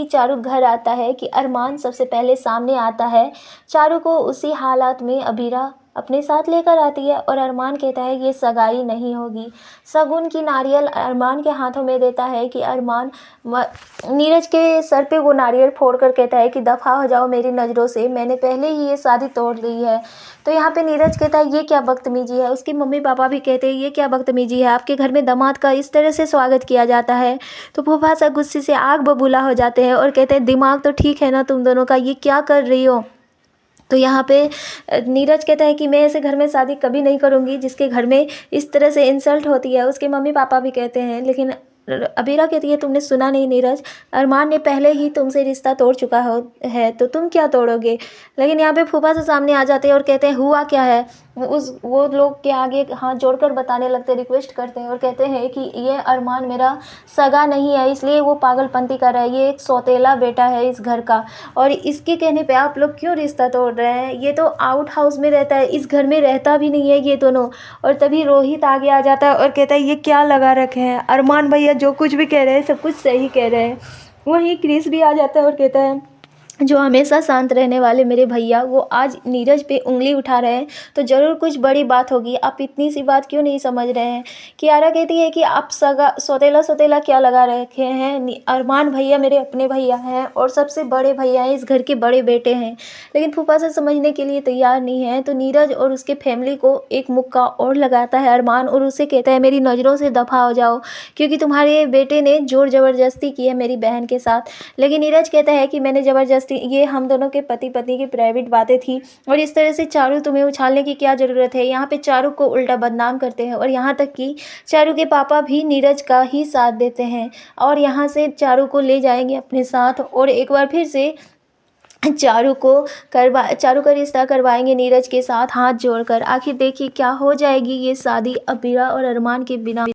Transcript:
चारू घर आता है कि अरमान सबसे पहले सामने आता है। चारू को उसी हालात में अबीरा अपने साथ लेकर आती है और अरमान कहता है ये सगाई नहीं होगी। शगुन की नारियल अरमान के हाथों में देता है कि अरमान नीरज के सर पे वो नारियल फोड़कर कहता है कि दफ़ा हो जाओ मेरी नज़रों से, मैंने पहले ही ये शादी तोड़ ली है। तो यहाँ पे नीरज कहता है ये क्या बदतमीजी है। उसके मम्मी पापा भी कहते हैं ये क्या बदतमीजी है, आपके घर में दामाद का इस तरह से स्वागत किया जाता है। तो फूफा सा गुस्से से आग बबूला हो जाते हैं और कहते हैं दिमाग तो ठीक है ना तुम दोनों का, ये क्या कर रही हो। तो यहाँ पे नीरज कहता है कि मैं ऐसे घर में शादी कभी नहीं करूँगी जिसके घर में इस तरह से इंसल्ट होती है। उसके मम्मी पापा भी कहते हैं, लेकिन अबीरा कहती है तुमने सुना नहीं नीरज, अरमान ने पहले ही तुमसे रिश्ता तोड़ चुका है तो तुम क्या तोड़ोगे। लेकिन यहाँ पे फूफा से सामने आ जाते हैं और कहते हैं हुआ क्या है। वो लोग के आगे हाथ जोड़कर बताने लगते हैं, रिक्वेस्ट करते हैं और कहते हैं कि ये अरमान मेरा सगा नहीं है, इसलिए वो पागलपंती कर रहा है, ये एक सौतेला बेटा है इस घर का और इसके कहने पे आप लोग क्यों रिश्ता तोड़ रहे हैं। ये तो आउट हाउस में रहता है, इस घर में रहता भी नहीं है ये दोनों। और तभी रोहित आगे आ जाता है और कहता है ये क्या लगा रखे हैं, अरमान भैया जो कुछ भी कह रहे हैं सब कुछ सही कह रहे हैं। वहीं क्रिस भी आ जाता है और कहता है जो हमेशा शांत रहने वाले मेरे भैया वो आज नीरज पे उंगली उठा रहे हैं तो ज़रूर कुछ बड़ी बात होगी, आप इतनी सी बात क्यों नहीं समझ रहे हैं। कियारा कहती है कि आप सगा सौतेला क्या लगा रखे हैं, अरमान भैया मेरे अपने भैया हैं और सबसे बड़े भैया हैं, इस घर के बड़े बेटे हैं। लेकिन फूफा से समझने के लिए तैयार नहीं है। तो नीरज और उसके फैमिली को एक मुक्का और लगाता है अरमान और उसे कहता है मेरी नज़रों से दफ़ा हो जाओ, क्योंकि तुम्हारे बेटे ने ज़ोर ज़बरदस्ती की है मेरी बहन के साथ। लेकिन नीरज कहता है कि मैंने ज़बरदस्ती, ये हम दोनों के पति पत्नी की प्राइवेट बातें थी और इस तरह से चारू तुम्हें उछालने की क्या ज़रूरत है। यहाँ पे चारू को उल्टा बदनाम करते हैं और यहाँ तक कि चारू के पापा भी नीरज का ही साथ देते हैं और यहाँ से चारू को ले जाएंगे अपने साथ और एक बार फिर से चारू का रिश्ता करवाएंगे नीरज के साथ हाथ जोड़कर। आखिर देखिए क्या हो जाएगी ये शादी अबीरा और अरमान के बिना।